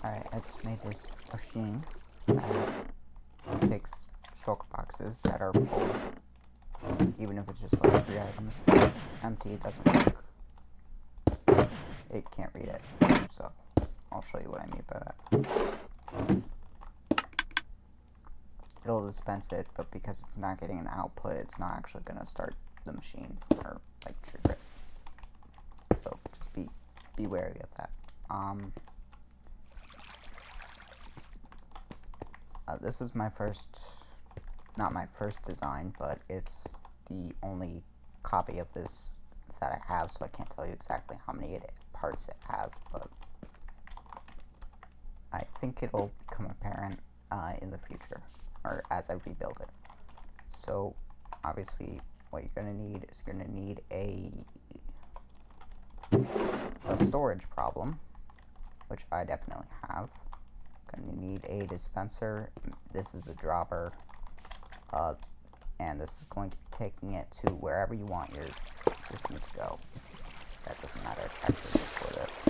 Alright, I just made this machine that takes shulker boxes that are full, even if it's just like 3 items. If it's empty, it doesn't work. It can't read it, so I'll show you what I mean by that. It'll dispense it, but because it's not getting an output, it's not actually going to start the machine or like trigger it. So just be wary of that. This is my not my first design, but it's the only copy of this that I have, so I can't tell you exactly how many parts it has, but I think it'll become apparent in the future, or as I rebuild it. So obviously what you're going to need is you're going to need a storage problem, which I definitely have. Going to need a dispenser. This is a dropper, and this is going to be taking it to wherever you want your system to go. That doesn't matter, it's actually just for this.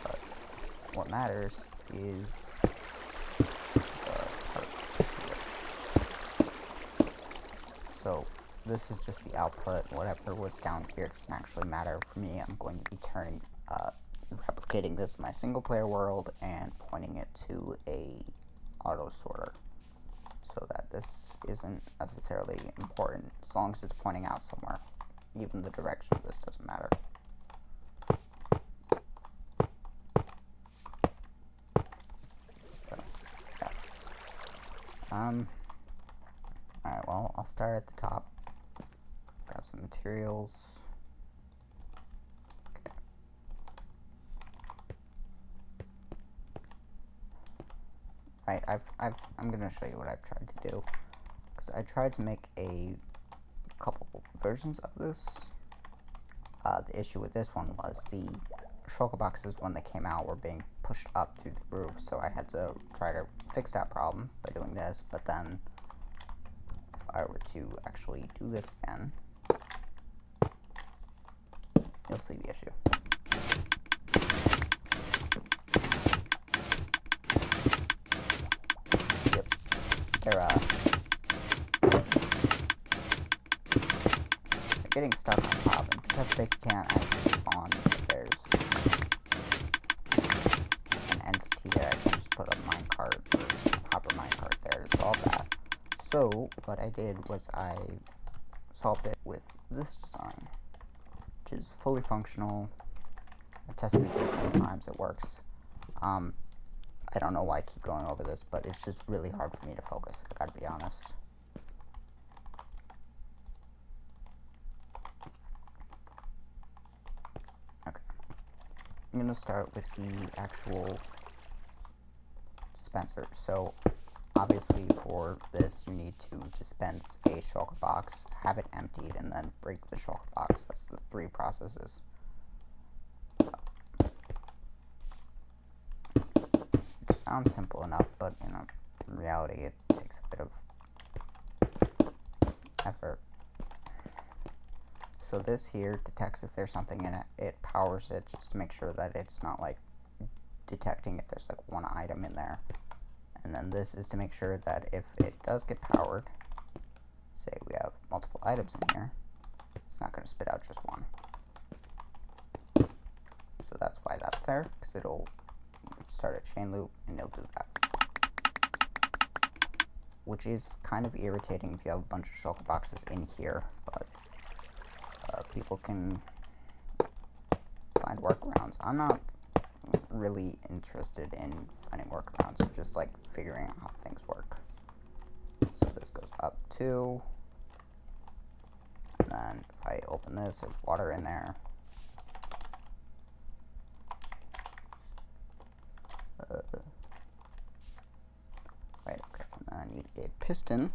But what matters is the part here. So this is just the output. Whatever was down here doesn't actually matter for me. I'm going to be replicating this in my single player world and pointing it to a auto sorter, so that this isn't necessarily important as long as it's pointing out somewhere. Even the direction of this doesn't matter. So, yeah. Alright, well, I'll start at the top. Grab some materials. Right, I'm gonna show you what I've tried to do, because I tried to make a couple versions of this. The issue with this one was the shulker boxes when they came out were being pushed up through the roof, so I had to try to fix that problem by doing this. But then if I were to actually do this again, you'll see the issue. They're getting stuck on top, and because they can't actually spawn, there's an entity there. I can just put a minecart or hopper minecart there to solve that. So what I did was I solved it with this design, which is fully functional. I've tested it a couple times, it works. I don't know why I keep going over this, but it's just really hard for me to focus, I gotta be honest. Okay. I'm gonna start with the actual dispenser. So, obviously for this, you need to dispense a shulker box, have it emptied, and then break the shulker box. That's the 3 processes. Sounds simple enough, but in reality it takes a bit of effort. So this here detects if there's something in it. It powers it just to make sure that it's not like detecting if there's like 1 item in there. And then this is to make sure that if it does get powered, say we have multiple items in here, it's not going to spit out just 1. So that's why that's there, because it'll start a chain loop and it'll do that, which is kind of irritating if you have a bunch of shulker boxes in here, but people can find workarounds. I'm not really interested in finding workarounds, I'm just like figuring out how things work. So this goes up 2, and then if I open this, there's water in there. Right, okay, and then I need a piston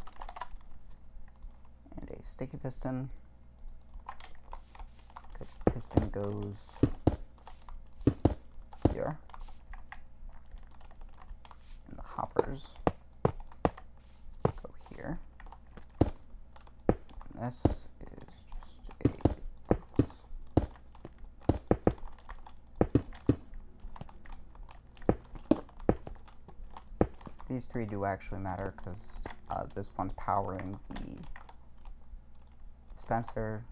and a sticky piston, because the piston goes here, and the hoppers go here, and this is just a box. these three do actually matter because this one's powering the dispenser,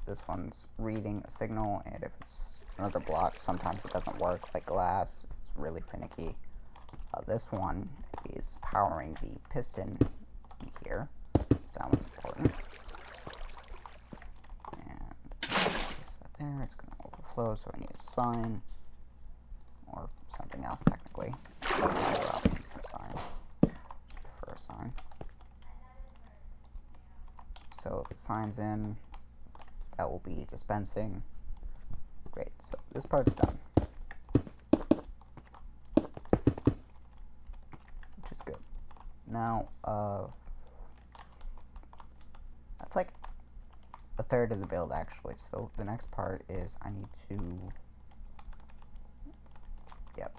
this one's reading a signal, and if it's another block, sometimes it doesn't work, like glass, it's really finicky. This one is powering the piston in here, so that one's important. And place that there, it's going to overflow, so I need a sign, or something else technically. Other options than sign. Prefer a sign. So the sign's in, that will be dispensing. Great, so this part's done. Which is good. Now, that's like a third of the build actually. So the next part is I need to, yep.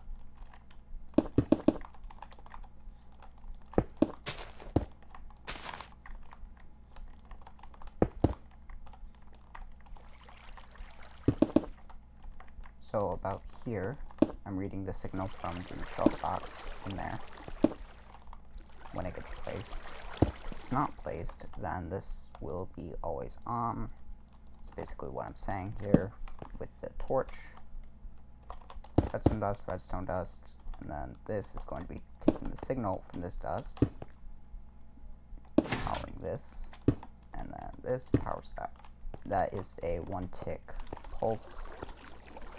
So about here, I'm reading the signal from the shulker box in there. When it gets placed, if it's not placed, then this will be always on. It's basically what I'm saying here with the torch. Redstone dust, and then this is going to be taking the signal from this dust, powering this, and then this powers that. That is a 1-tick pulse,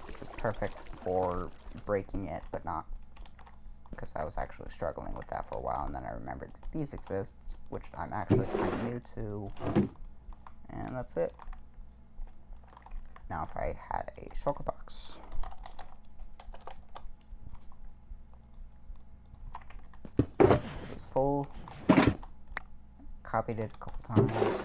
which is perfect for breaking it, but not, because I was actually struggling with that for a while, and then I remembered these exist, which I'm actually kind of new to, and that's it. Now if I had a shulker box, it was full, copied it a couple times.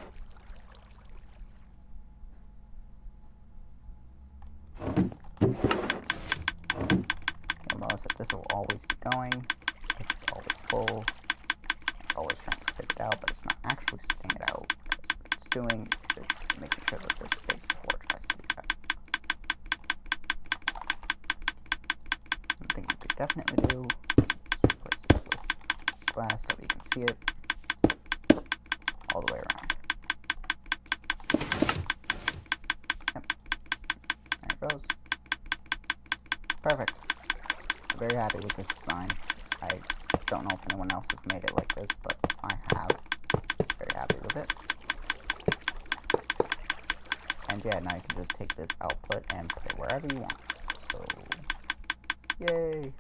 That this will always be going, because it's always full. It's always trying to spit it out, but it's not actually spitting it out, because what it's doing is it's making sure that there's space before it tries to do that. One thing you could definitely do is replace this with glass so you can see it all the way around. Yep. There it goes. Perfect. Very happy with this design. I don't know if anyone else has made it like this, but I have. Very happy with it. And yeah, now you can just take this output and put it wherever you want. So, yay!